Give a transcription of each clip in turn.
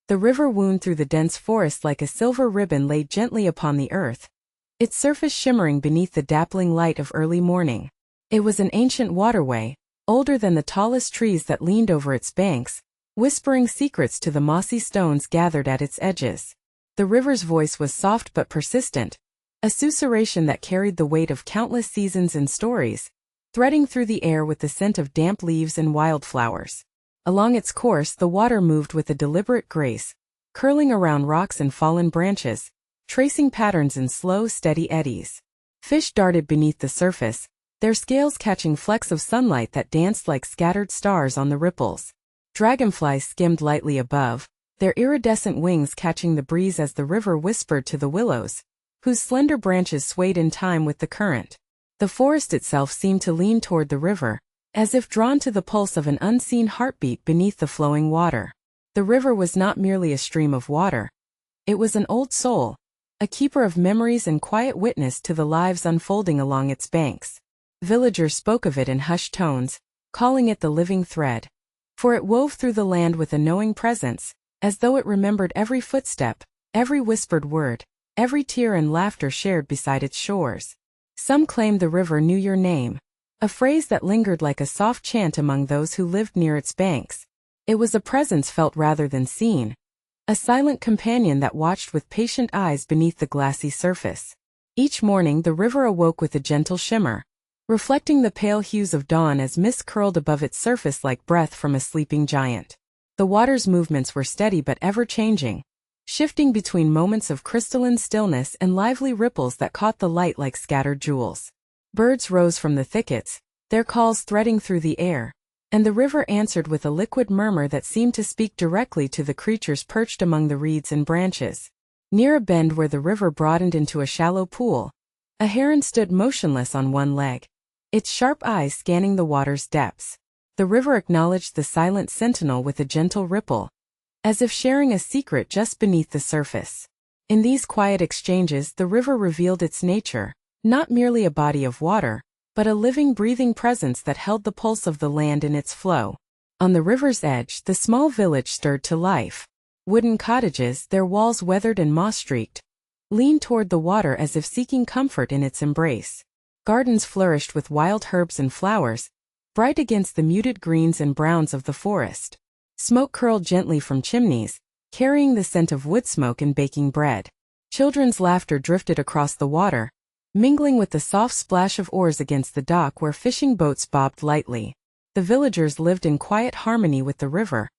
The river wound through the dense forest like a silver ribbon laid gently upon the earth, its surface shimmering beneath the dappling light of early morning. It was an ancient waterway, older than the tallest trees that leaned over its banks, whispering secrets to the mossy stones gathered at its edges. The river's voice was soft but persistent, a susurration that carried the weight of countless seasons and stories, threading through the air with the scent of damp leaves and wildflowers. Along its course the water moved with a deliberate grace, curling around rocks and fallen branches, tracing patterns in slow, steady eddies. Fish darted beneath the surface, their scales catching flecks of sunlight that danced like scattered stars on the ripples. Dragonflies skimmed lightly above, their iridescent wings catching the breeze as the river whispered to the willows, whose slender branches swayed in time with the current. The forest itself seemed to lean toward the river, as if drawn to the pulse of an unseen heartbeat beneath the flowing water. The river was not merely a stream of water. It was an old soul, a keeper of memories and quiet witness to the lives unfolding along its banks. Villagers spoke of it in hushed tones, calling it the living thread. For it wove through the land with a knowing presence, as though it remembered every footstep, every whispered word, every tear and laughter shared beside its shores. Some claimed the river knew your name, a phrase that lingered like a soft chant among those who lived near its banks. It was a presence felt rather than seen, a silent companion that watched with patient eyes beneath the glassy surface. Each morning the river awoke with a gentle shimmer, reflecting the pale hues of dawn as mist curled above its surface like breath from a sleeping giant. The water's movements were steady but ever-changing, shifting between moments of crystalline stillness and lively ripples that caught the light like scattered jewels. Birds rose from the thickets, their calls threading through the air, and the river answered with a liquid murmur that seemed to speak directly to the creatures perched among the reeds and branches. Near a bend where the river broadened into a shallow pool, a heron stood motionless on one leg, its sharp eyes scanning the water's depths. The river acknowledged the silent sentinel with a gentle ripple, as if sharing a secret just beneath the surface. In these quiet exchanges the river revealed its nature, not merely a body of water, but a living, breathing presence that held the pulse of the land in its flow. On the river's edge the small village stirred to life. Wooden cottages, their walls weathered and moss-streaked, leaned toward the water as if seeking comfort in its embrace. Gardens flourished with wild herbs and flowers, bright against the muted greens and browns of the forest. Smoke curled gently from chimneys, carrying the scent of wood smoke and baking bread. Children's laughter drifted across the water, mingling with the soft splash of oars against the dock where fishing boats bobbed lightly. The villagers lived in quiet harmony with the river,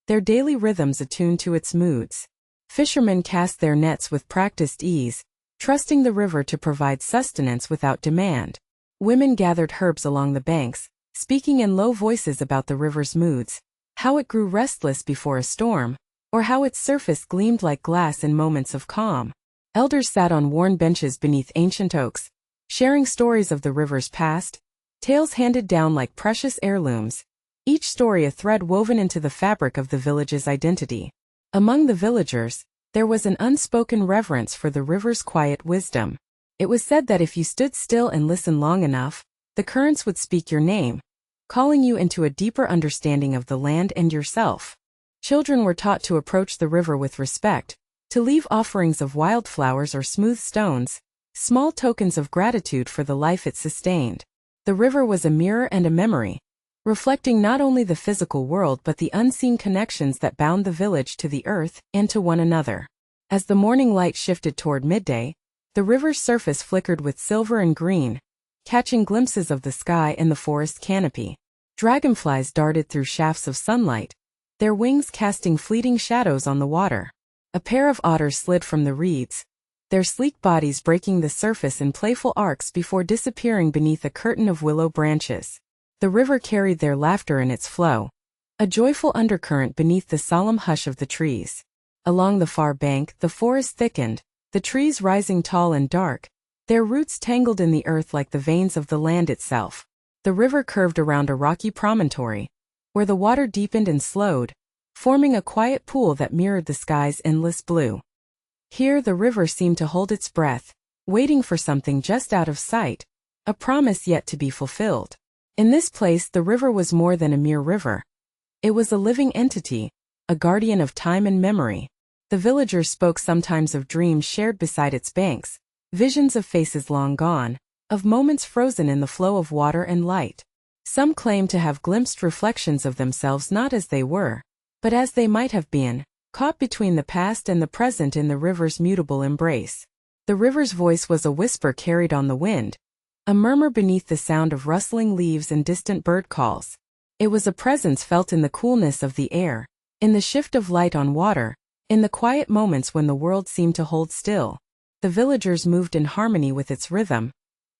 their daily rhythms attuned to its moods. Fishermen cast their nets with practiced ease, trusting the river to provide sustenance without demand. Women gathered herbs along the banks, speaking in low voices about the river's moods, how it grew restless before a storm, or how its surface gleamed like glass in moments of calm. Elders sat on worn benches beneath ancient oaks, sharing stories of the river's past, tales handed down like precious heirlooms, each story a thread woven into the fabric of the village's identity. Among the villagers, there was an unspoken reverence for the river's quiet wisdom. It was said that if you stood still and listened long enough, the currents would speak your name, calling you into a deeper understanding of the land and yourself. Children were taught to approach the river with respect, to leave offerings of wildflowers or smooth stones, small tokens of gratitude for the life it sustained. The river was a mirror and a memory, reflecting not only the physical world but the unseen connections that bound the village to the earth and to one another. As the morning light shifted toward midday, the river's surface flickered with silver and green, catching glimpses of the sky and the forest canopy. Dragonflies darted through shafts of sunlight, their wings casting fleeting shadows on the water. A pair of otters slid from the reeds, their sleek bodies breaking the surface in playful arcs before disappearing beneath a curtain of willow branches. The river carried their laughter in its flow, a joyful undercurrent beneath the solemn hush of the trees. Along the far bank, the forest thickened, the trees rising tall and dark, their roots tangled in the earth like the veins of the land itself. The river curved around a rocky promontory, where the water deepened and slowed, forming a quiet pool that mirrored the sky's endless blue. Here the river seemed to hold its breath, waiting for something just out of sight, a promise yet to be fulfilled. In this place the river was more than a mere river. It was a living entity, a guardian of time and memory. The villagers spoke sometimes of dreams shared beside its banks, visions of faces long gone, of moments frozen in the flow of water and light. Some claimed to have glimpsed reflections of themselves not as they were, but as they might have been, caught between the past and the present in the river's mutable embrace. The river's voice was a whisper carried on the wind, a murmur beneath the sound of rustling leaves and distant bird calls. It was a presence felt in the coolness of the air, in the shift of light on water, in the quiet moments when the world seemed to hold still. The villagers moved in harmony with its rhythm,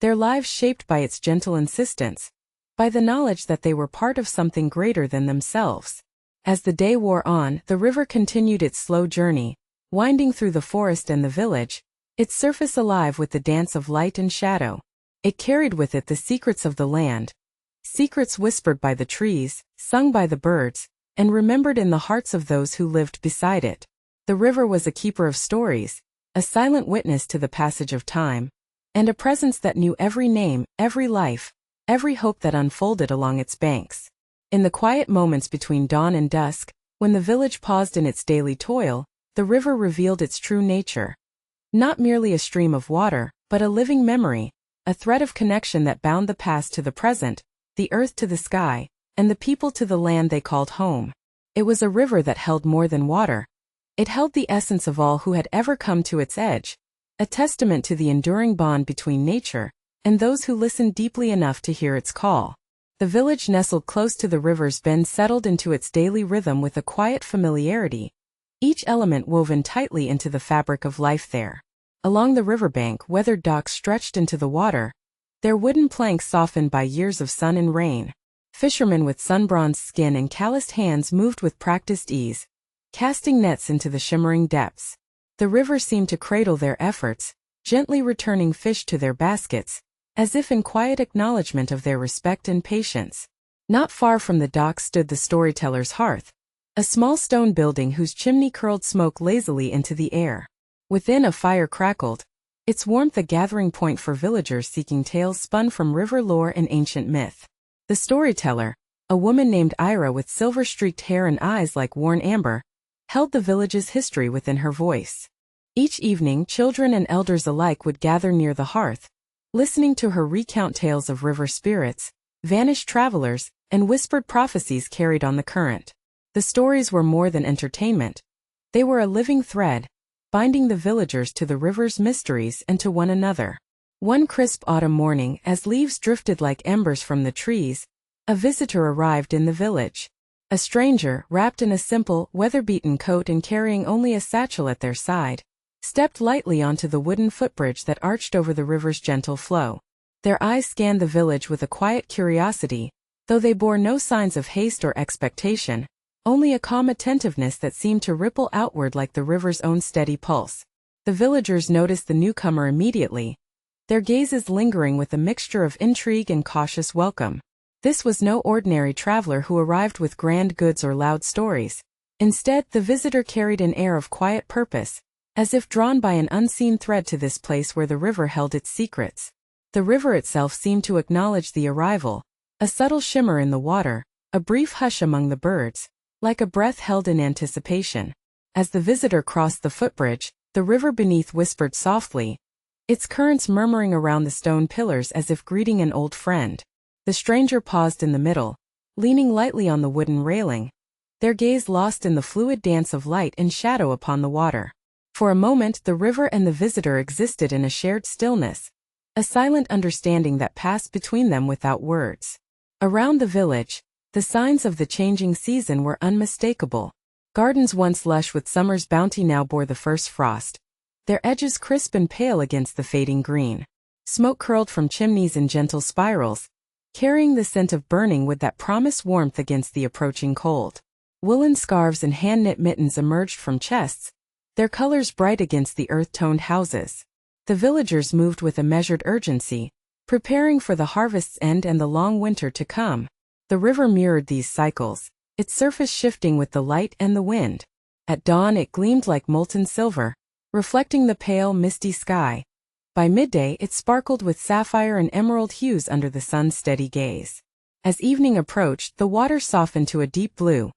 their lives shaped by its gentle insistence, by the knowledge that they were part of something greater than themselves. As the day wore on, the river continued its slow journey, winding through the forest and the village, its surface alive with the dance of light and shadow. It carried with it the secrets of the land, secrets whispered by the trees, sung by the birds, and remembered in the hearts of those who lived beside it. The river was a keeper of stories, a silent witness to the passage of time, and a presence that knew every name, every life, every hope that unfolded along its banks. In the quiet moments between dawn and dusk, when the village paused in its daily toil, the river revealed its true nature. Not merely a stream of water, but a living memory, a thread of connection that bound the past to the present, the earth to the sky, and the people to the land they called home. It was a river that held more than water. It held the essence of all who had ever come to its edge, a testament to the enduring bond between nature and those who listened deeply enough to hear its call. The village nestled close to the river's bend settled into its daily rhythm with a quiet familiarity, each element woven tightly into the fabric of life there. Along the riverbank, weathered docks stretched into the water, their wooden planks softened by years of sun and rain. Fishermen with sun-bronzed skin and calloused hands moved with practiced ease, casting nets into the shimmering depths. The river seemed to cradle their efforts, gently returning fish to their baskets, as if in quiet acknowledgement of their respect and patience. Not far from the dock stood the storyteller's hearth, a small stone building whose chimney curled smoke lazily into the air. Within, a fire crackled, its warmth a gathering point for villagers seeking tales spun from river lore and ancient myth. The storyteller, a woman named Ira with silver-streaked hair and eyes like worn amber, held the village's history within her voice. Each evening, children and elders alike would gather near the hearth, listening to her recount tales of river spirits, vanished travelers, and whispered prophecies carried on the current. The stories were more than entertainment. They were a living thread, binding the villagers to the river's mysteries and to one another. One crisp autumn morning, as leaves drifted like embers from the trees, a visitor arrived in the village. A stranger, wrapped in a simple, weather-beaten coat and carrying only a satchel at their side, stepped lightly onto the wooden footbridge that arched over the river's gentle flow. Their eyes scanned the village with a quiet curiosity, though they bore no signs of haste or expectation, only a calm attentiveness that seemed to ripple outward like the river's own steady pulse. The villagers noticed the newcomer immediately, their gazes lingering with a mixture of intrigue and cautious welcome. This was no ordinary traveler who arrived with grand goods or loud stories. Instead, the visitor carried an air of quiet purpose, as if drawn by an unseen thread to this place where the river held its secrets. The river itself seemed to acknowledge the arrival, a subtle shimmer in the water, a brief hush among the birds, like a breath held in anticipation. As the visitor crossed the footbridge, the river beneath whispered softly, its currents murmuring around the stone pillars as if greeting an old friend. The stranger paused in the middle, leaning lightly on the wooden railing, their gaze lost in the fluid dance of light and shadow upon the water. For a moment, the river and the visitor existed in a shared stillness, a silent understanding that passed between them without words. Around the village, the signs of the changing season were unmistakable. Gardens once lush with summer's bounty now bore the first frost, their edges crisp and pale against the fading green. Smoke curled from chimneys in gentle spirals, carrying the scent of burning wood that promised warmth against the approaching cold. Woolen scarves and hand-knit mittens emerged from chests, their colors bright against the earth-toned houses. The villagers moved with a measured urgency, preparing for the harvest's end and the long winter to come. The river mirrored these cycles, its surface shifting with the light and the wind. At dawn it gleamed like molten silver, reflecting the pale, misty sky. By midday it sparkled with sapphire and emerald hues under the sun's steady gaze. As evening approached, the water softened to a deep blue,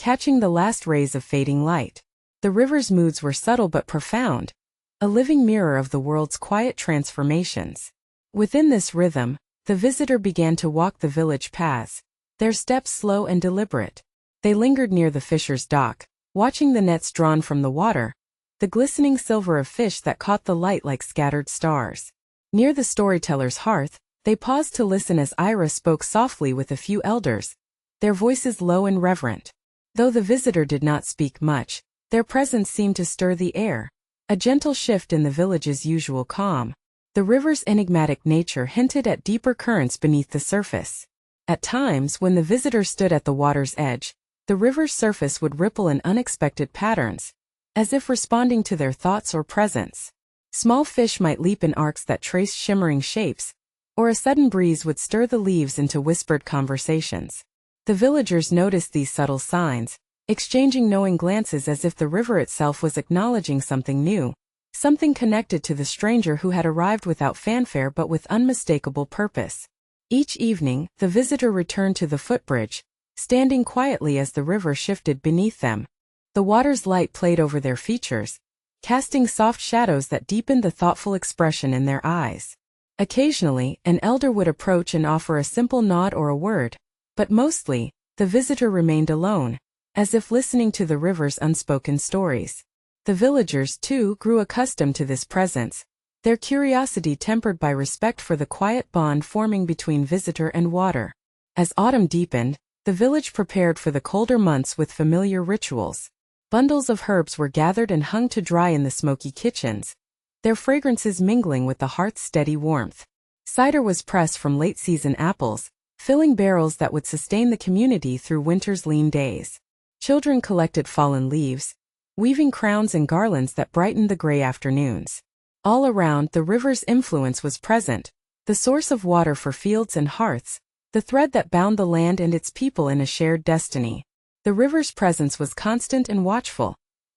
catching the last rays of fading light. The river's moods were subtle but profound, a living mirror of the world's quiet transformations. Within this rhythm, the visitor began to walk the village paths, their steps slow and deliberate. They lingered near the fisher's dock, watching the nets drawn from the water, the glistening silver of fish that caught the light like scattered stars. Near the storyteller's hearth, they paused to listen as Ira spoke softly with a few elders, their voices low and reverent. Though the visitor did not speak much, their presence seemed to stir the air, a gentle shift in the village's usual calm. The river's enigmatic nature hinted at deeper currents beneath the surface. At times, when the visitor stood at the water's edge, the river's surface would ripple in unexpected patterns, as if responding to their thoughts or presence. Small fish might leap in arcs that traced shimmering shapes, or a sudden breeze would stir the leaves into whispered conversations. The villagers noticed these subtle signs, exchanging knowing glances as if the river itself was acknowledging something new, something connected to the stranger who had arrived without fanfare but with unmistakable purpose. Each evening, the visitor returned to the footbridge, standing quietly as the river shifted beneath them. The water's light played over their features, casting soft shadows that deepened the thoughtful expression in their eyes. Occasionally, an elder would approach and offer a simple nod or a word, but mostly, the visitor remained alone, as if listening to the river's unspoken stories. The villagers, too, grew accustomed to this presence, their curiosity tempered by respect for the quiet bond forming between visitor and water. As autumn deepened, the village prepared for the colder months with familiar rituals. Bundles of herbs were gathered and hung to dry in the smoky kitchens, their fragrances mingling with the hearth's steady warmth. Cider was pressed from late-season apples, filling barrels that would sustain the community through winter's lean days. Children collected fallen leaves, weaving crowns and garlands that brightened the gray afternoons. All around, the river's influence was present, the source of water for fields and hearths, the thread that bound the land and its people in a shared destiny. The river's presence was constant and watchful,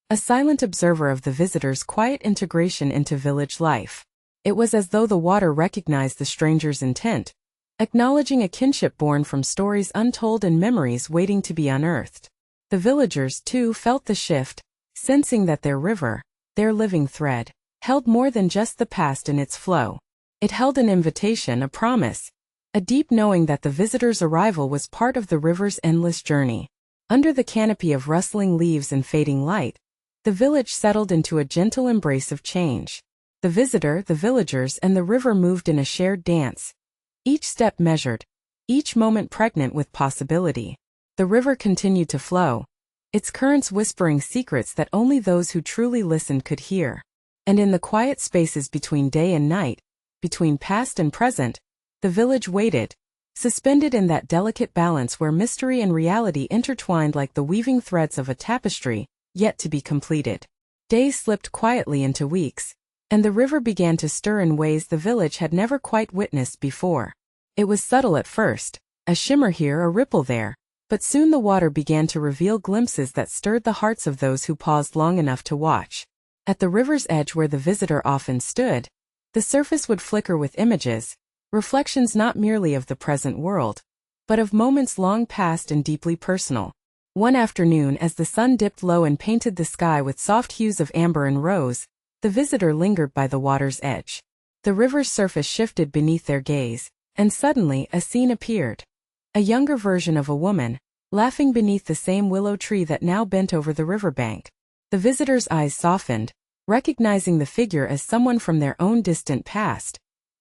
a silent observer of the visitor's quiet integration into village life. It was as though the water recognized the stranger's intent, acknowledging a kinship born from stories untold and memories waiting to be unearthed. The villagers, too, felt the shift, sensing that their river, their living thread, held more than just the past in its flow. It held an invitation, a promise, a deep knowing that the visitor's arrival was part of the river's endless journey. Under the canopy of rustling leaves and fading light, the village settled into a gentle embrace of change. The visitor, the villagers, and the river moved in a shared dance, each step measured, each moment pregnant with possibility. The river continued to flow, its currents whispering secrets that only those who truly listened could hear. And in the quiet spaces between day and night, between past and present, the village waited, suspended in that delicate balance where mystery and reality intertwined like the weaving threads of a tapestry, yet to be completed. Days slipped quietly into weeks, and the river began to stir in ways the village had never quite witnessed before. It was subtle at first, a shimmer here, a ripple there, but soon the water began to reveal glimpses that stirred the hearts of those who paused long enough to watch. At the river's edge where the visitor often stood, the surface would flicker with images, reflections not merely of the present world, but of moments long past and deeply personal. One afternoon, as the sun dipped low and painted the sky with soft hues of amber and rose, the visitor lingered by the water's edge. The river's surface shifted beneath their gaze, and suddenly a scene appeared. A younger version of a woman, laughing beneath the same willow tree that now bent over the riverbank. The visitor's eyes softened, recognizing the figure as someone from their own distant past,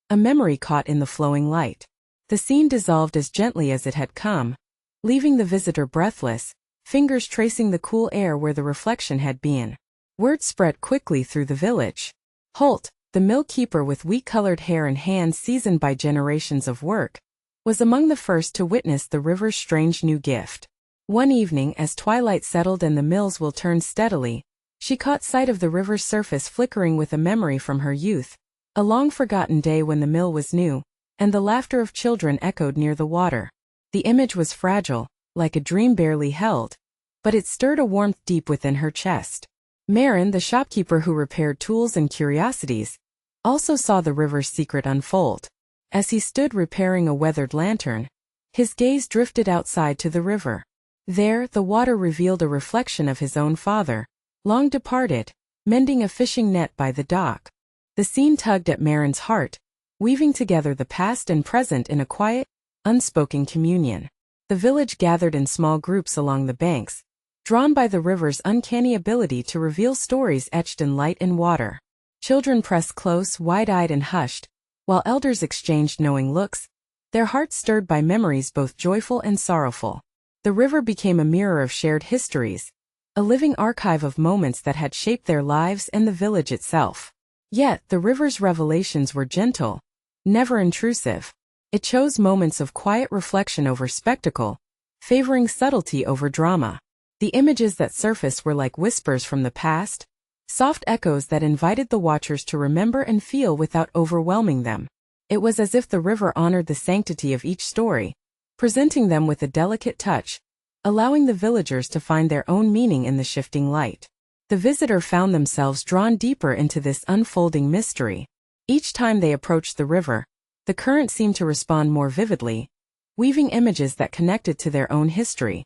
a memory caught in the flowing light. The scene dissolved as gently as it had come, leaving the visitor breathless, fingers tracing the cool air where the reflection had been. Word spread quickly through the village. Holt, the mill keeper with wheat-colored hair and hands seasoned by generations of work, was among the first to witness the river's strange new gift. One evening, as twilight settled and the mill's wheel turned steadily, she caught sight of the river's surface flickering with a memory from her youth, a long-forgotten day when the mill was new, and the laughter of children echoed near the water. The image was fragile, like a dream barely held, but it stirred a warmth deep within her chest. Marin, the shopkeeper who repaired tools and curiosities, also saw the river's secret unfold. As he stood repairing a weathered lantern, his gaze drifted outside to the river. There, the water revealed a reflection of his own father, long departed, mending a fishing net by the dock. The scene tugged at Marin's heart, weaving together the past and present in a quiet, unspoken communion. The village gathered in small groups along the banks, drawn by the river's uncanny ability to reveal stories etched in light and water. Children pressed close, wide-eyed and hushed, while elders exchanged knowing looks, their hearts stirred by memories both joyful and sorrowful. The river became a mirror of shared histories, a living archive of moments that had shaped their lives and the village itself. Yet, the river's revelations were gentle, never intrusive. It chose moments of quiet reflection over spectacle, favoring subtlety over drama. The images that surfaced were like whispers from the past, soft echoes that invited the watchers to remember and feel without overwhelming them. It was as if the river honored the sanctity of each story, presenting them with a delicate touch, allowing the villagers to find their own meaning in the shifting light. The visitor found themselves drawn deeper into this unfolding mystery. Each time they approached the river, the current seemed to respond more vividly, weaving images that connected to their own history.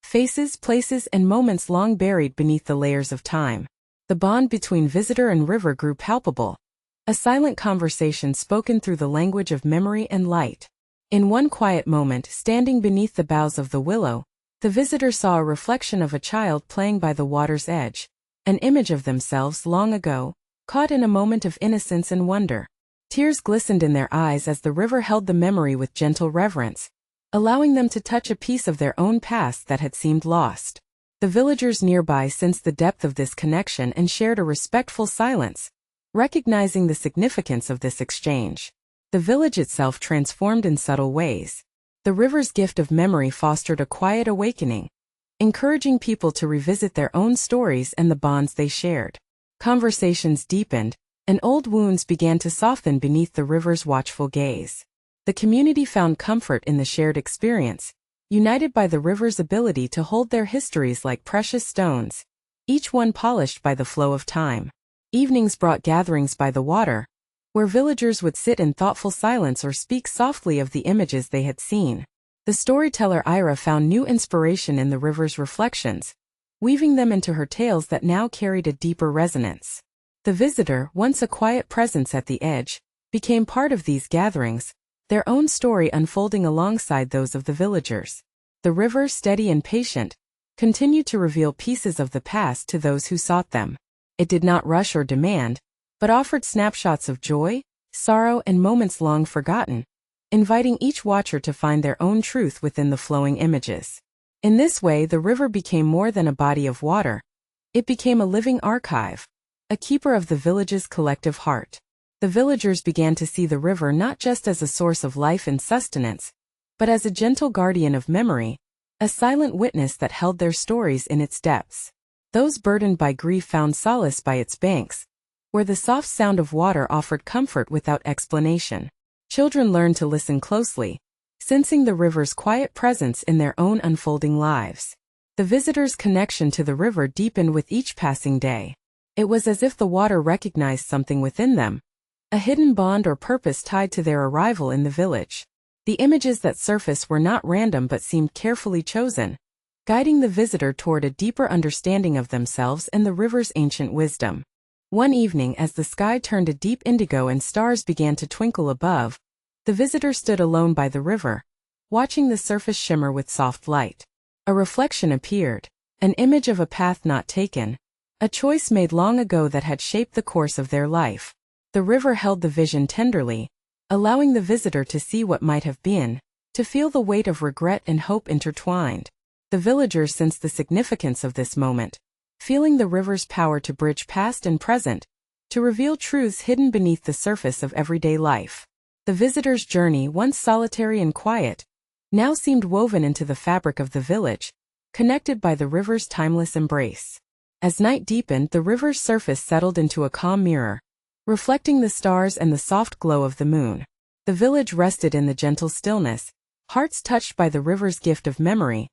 Faces, places, and moments long buried beneath the layers of time. The bond between visitor and river grew palpable, a silent conversation spoken through the language of memory and light. In one quiet moment, standing beneath the boughs of the willow, the visitor saw a reflection of a child playing by the water's edge, an image of themselves long ago, caught in a moment of innocence and wonder. Tears glistened in their eyes as the river held the memory with gentle reverence, allowing them to touch a piece of their own past that had seemed lost. The villagers nearby sensed the depth of this connection and shared a respectful silence, recognizing the significance of this exchange. The village itself transformed in subtle ways. The river's gift of memory fostered a quiet awakening, encouraging people to revisit their own stories and the bonds they shared. Conversations deepened, and old wounds began to soften beneath the river's watchful gaze. The community found comfort in the shared experience, united by the river's ability to hold their histories like precious stones, each one polished by the flow of time. Evenings brought gatherings by the water, where villagers would sit in thoughtful silence or speak softly of the images they had seen. The storyteller Ira found new inspiration in the river's reflections, weaving them into her tales that now carried a deeper resonance. The visitor, once a quiet presence at the edge, became part of these gatherings, their own story unfolding alongside those of the villagers. The river, steady and patient, continued to reveal pieces of the past to those who sought them. It did not rush or demand, but offered snapshots of joy, sorrow, and moments long forgotten, inviting each watcher to find their own truth within the flowing images. In this way, the river became more than a body of water. It became a living archive, a keeper of the village's collective heart. The villagers began to see the river not just as a source of life and sustenance, but as a gentle guardian of memory, a silent witness that held their stories in its depths. Those burdened by grief found solace by its banks, where the soft sound of water offered comfort without explanation. Children learned to listen closely, sensing the river's quiet presence in their own unfolding lives. The visitors' connection to the river deepened with each passing day. It was as if the water recognized something within them, a hidden bond or purpose tied to their arrival in the village. The images that surfaced were not random but seemed carefully chosen, guiding the visitor toward a deeper understanding of themselves and the river's ancient wisdom. One evening, as the sky turned a deep indigo and stars began to twinkle above, the visitor stood alone by the river, watching the surface shimmer with soft light. A reflection appeared, an image of a path not taken, a choice made long ago that had shaped the course of their life. The river held the vision tenderly, allowing the visitor to see what might have been, to feel the weight of regret and hope intertwined. The villagers sensed the significance of this moment, feeling the river's power to bridge past and present, to reveal truths hidden beneath the surface of everyday life. The visitor's journey, once solitary and quiet, now seemed woven into the fabric of the village, connected by the river's timeless embrace. As night deepened, the river's surface settled into a calm mirror, reflecting the stars and the soft glow of the moon. The village rested in the gentle stillness, hearts touched by the river's gift of memory,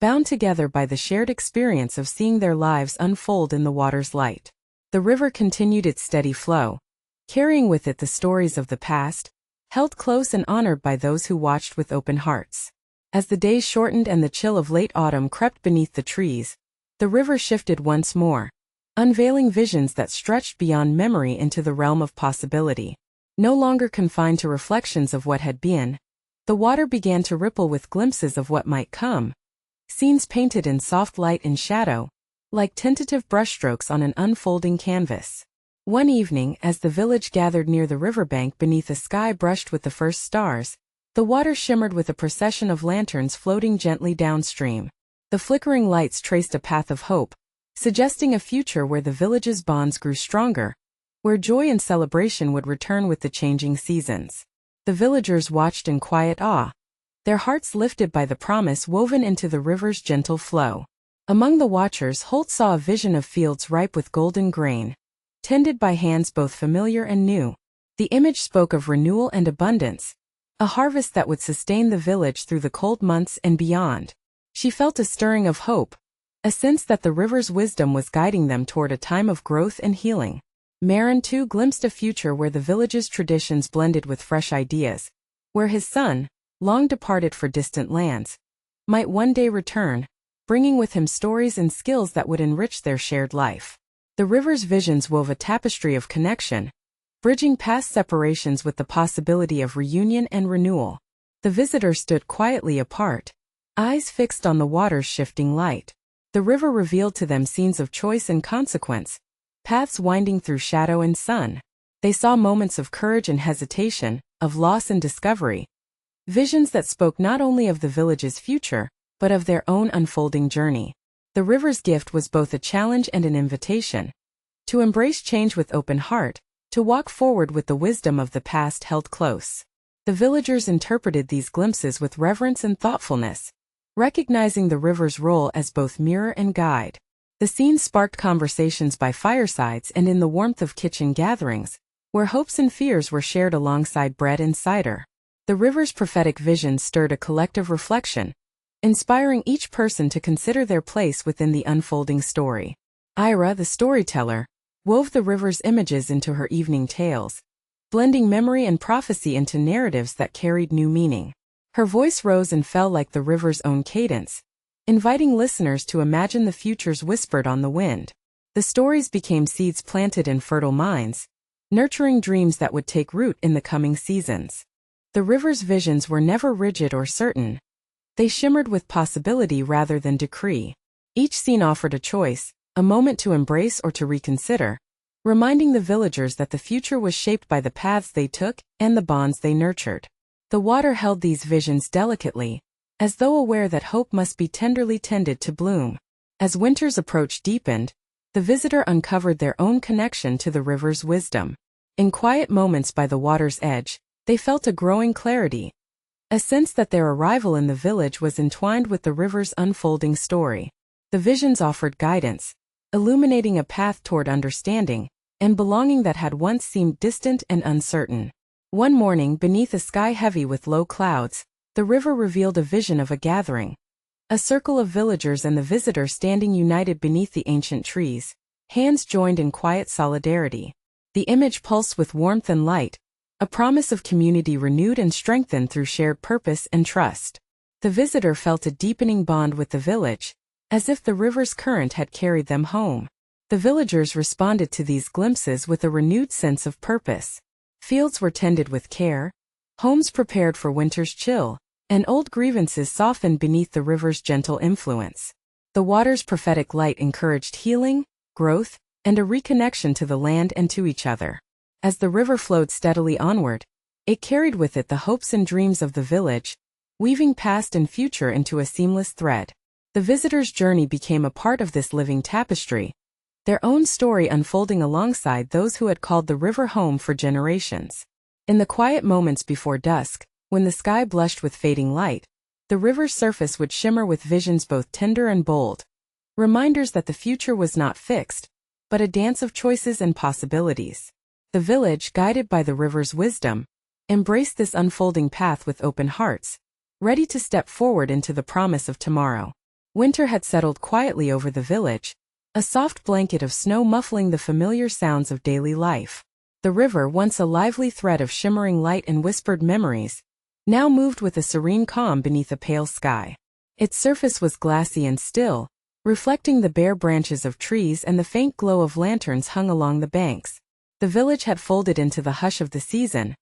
bound together by the shared experience of seeing their lives unfold in the water's light. The river continued its steady flow, carrying with it the stories of the past, held close and honored by those who watched with open hearts. As the days shortened and the chill of late autumn crept beneath the trees, the river shifted once more, unveiling visions that stretched beyond memory into the realm of possibility. No longer confined to reflections of what had been, the water began to ripple with glimpses of what might come, scenes painted in soft light and shadow, like tentative brushstrokes on an unfolding canvas. One evening, as the village gathered near the riverbank beneath a sky brushed with the first stars, the water shimmered with a procession of lanterns floating gently downstream. The flickering lights traced a path of hope, suggesting a future where the village's bonds grew stronger, where joy and celebration would return with the changing seasons. The villagers watched in quiet awe, their hearts lifted by the promise woven into the river's gentle flow. Among the watchers, Holt saw a vision of fields ripe with golden grain, tended by hands both familiar and new. The image spoke of renewal and abundance, a harvest that would sustain the village through the cold months and beyond. She felt a stirring of hope, a sense that the river's wisdom was guiding them toward a time of growth and healing. Marin too glimpsed a future where the village's traditions blended with fresh ideas, where his son, long departed for distant lands, might one day return, bringing with him stories and skills that would enrich their shared life. The river's visions wove a tapestry of connection, bridging past separations with the possibility of reunion and renewal. The visitor stood quietly apart, eyes fixed on the water's shifting light. The river revealed to them scenes of choice and consequence, paths winding through shadow and sun. They saw moments of courage and hesitation, of loss and discovery, visions that spoke not only of the village's future, but of their own unfolding journey. The river's gift was both a challenge and an invitation. To embrace change with open heart, to walk forward with the wisdom of the past held close. The villagers interpreted these glimpses with reverence and thoughtfulness, recognizing the river's role as both mirror and guide. The scene sparked conversations by firesides and in the warmth of kitchen gatherings, where hopes and fears were shared alongside bread and cider. The river's prophetic vision stirred a collective reflection, inspiring each person to consider their place within the unfolding story. Ira, the storyteller, wove the river's images into her evening tales, blending memory and prophecy into narratives that carried new meaning. Her voice rose and fell like the river's own cadence, inviting listeners to imagine the futures whispered on the wind. The stories became seeds planted in fertile minds, nurturing dreams that would take root in the coming seasons. The river's visions were never rigid or certain. They shimmered with possibility rather than decree. Each scene offered a choice, a moment to embrace or to reconsider, reminding the villagers that the future was shaped by the paths they took and the bonds they nurtured. The water held these visions delicately, as though aware that hope must be tenderly tended to bloom. As winter's approach deepened, the visitor uncovered their own connection to the river's wisdom. In quiet moments by the water's edge, they felt a growing clarity, a sense that their arrival in the village was entwined with the river's unfolding story. The visions offered guidance, illuminating a path toward understanding and belonging that had once seemed distant and uncertain. One morning, beneath a sky heavy with low clouds, the river revealed a vision of a gathering. A circle of villagers and the visitor standing united beneath the ancient trees, hands joined in quiet solidarity. The image pulsed with warmth and light, a promise of community renewed and strengthened through shared purpose and trust. The visitor felt a deepening bond with the village, as if the river's current had carried them home. The villagers responded to these glimpses with a renewed sense of purpose. Fields were tended with care, homes prepared for winter's chill, and old grievances softened beneath the river's gentle influence. The water's prophetic light encouraged healing, growth, and a reconnection to the land and to each other. As the river flowed steadily onward, it carried with it the hopes and dreams of the village, weaving past and future into a seamless thread. The visitor's journey became a part of this living tapestry, their own story unfolding alongside those who had called the river home for generations. In the quiet moments before dusk, when the sky blushed with fading light, the river's surface would shimmer with visions both tender and bold, reminders that the future was not fixed, but a dance of choices and possibilities. The village, guided by the river's wisdom, embraced this unfolding path with open hearts, ready to step forward into the promise of tomorrow. Winter had settled quietly over the village, a soft blanket of snow muffling the familiar sounds of daily life. The river, once a lively thread of shimmering light and whispered memories, now moved with a serene calm beneath a pale sky. Its surface was glassy and still, reflecting the bare branches of trees and the faint glow of lanterns hung along the banks. The village had folded into the hush of the season,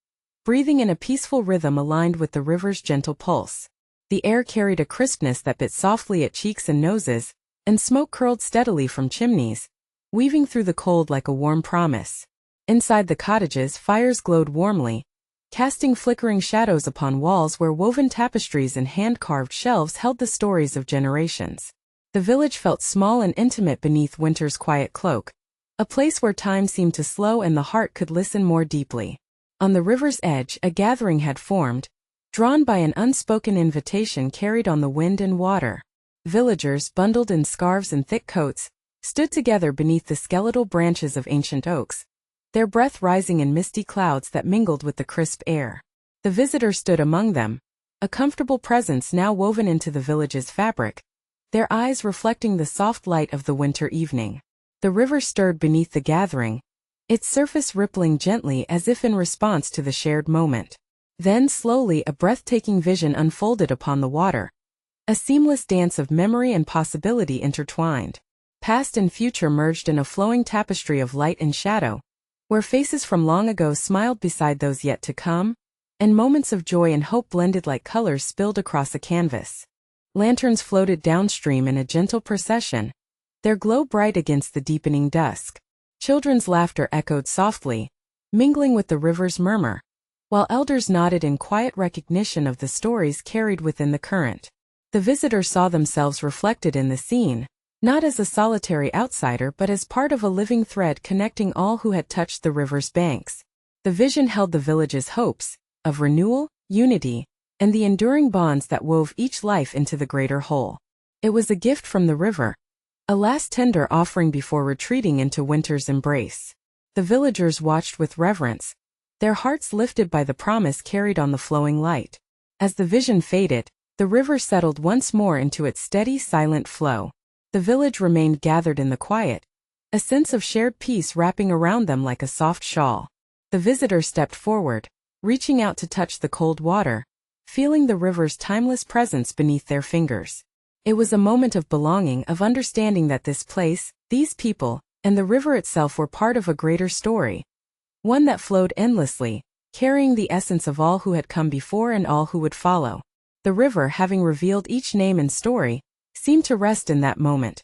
breathing in a peaceful rhythm aligned with the river's gentle pulse. The air carried a crispness that bit softly at cheeks and noses, and smoke curled steadily from chimneys, weaving through the cold like a warm promise. Inside the cottages, fires glowed warmly, casting flickering shadows upon walls where woven tapestries and hand-carved shelves held the stories of generations. The village felt small and intimate beneath winter's quiet cloak, a place where time seemed to slow and the heart could listen more deeply. On the river's edge, a gathering had formed, drawn by an unspoken invitation carried on the wind and water. Villagers, bundled in scarves and thick coats, stood together beneath the skeletal branches of ancient oaks, their breath rising in misty clouds that mingled with the crisp air. The visitor stood among them, a comfortable presence now woven into the village's fabric, their eyes reflecting the soft light of the winter evening. The river stirred beneath the gathering, its surface rippling gently as if in response to the shared moment. Then slowly a breathtaking vision unfolded upon the water, a seamless dance of memory and possibility intertwined. Past and future merged in a flowing tapestry of light and shadow, where faces from long ago smiled beside those yet to come, and moments of joy and hope blended like colors spilled across a canvas. Lanterns floated downstream in a gentle procession, their glow bright against the deepening dusk. Children's laughter echoed softly, mingling with the river's murmur, while elders nodded in quiet recognition of the stories carried within the current. The visitor saw themselves reflected in the scene, not as a solitary outsider but as part of a living thread connecting all who had touched the river's banks. The vision held the village's hopes of renewal, unity, and the enduring bonds that wove each life into the greater whole. It was a gift from the river, a last tender offering before retreating into winter's embrace. The villagers watched with reverence, their hearts lifted by the promise carried on the flowing light. As the vision faded, the river settled once more into its steady, silent flow. The village remained gathered in the quiet, a sense of shared peace wrapping around them like a soft shawl. The visitor stepped forward, reaching out to touch the cold water, feeling the river's timeless presence beneath their fingers. It was a moment of belonging, of understanding that this place, these people, and the river itself were part of a greater story, one that flowed endlessly, carrying the essence of all who had come before and all who would follow. The river, having revealed each name and story, seemed to rest in that moment,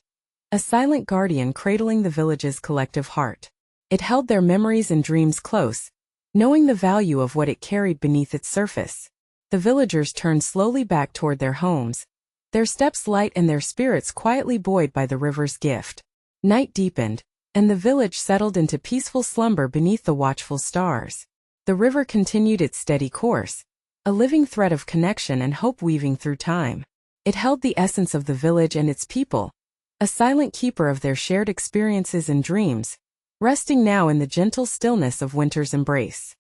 a silent guardian cradling the village's collective heart. It held their memories and dreams close, knowing the value of what it carried beneath its surface. The villagers turned slowly back toward their homes, their steps light and their spirits quietly buoyed by the river's gift. Night deepened, and the village settled into peaceful slumber beneath the watchful stars. The river continued its steady course, a living thread of connection and hope weaving through time. It held the essence of the village and its people, a silent keeper of their shared experiences and dreams, resting now in the gentle stillness of winter's embrace.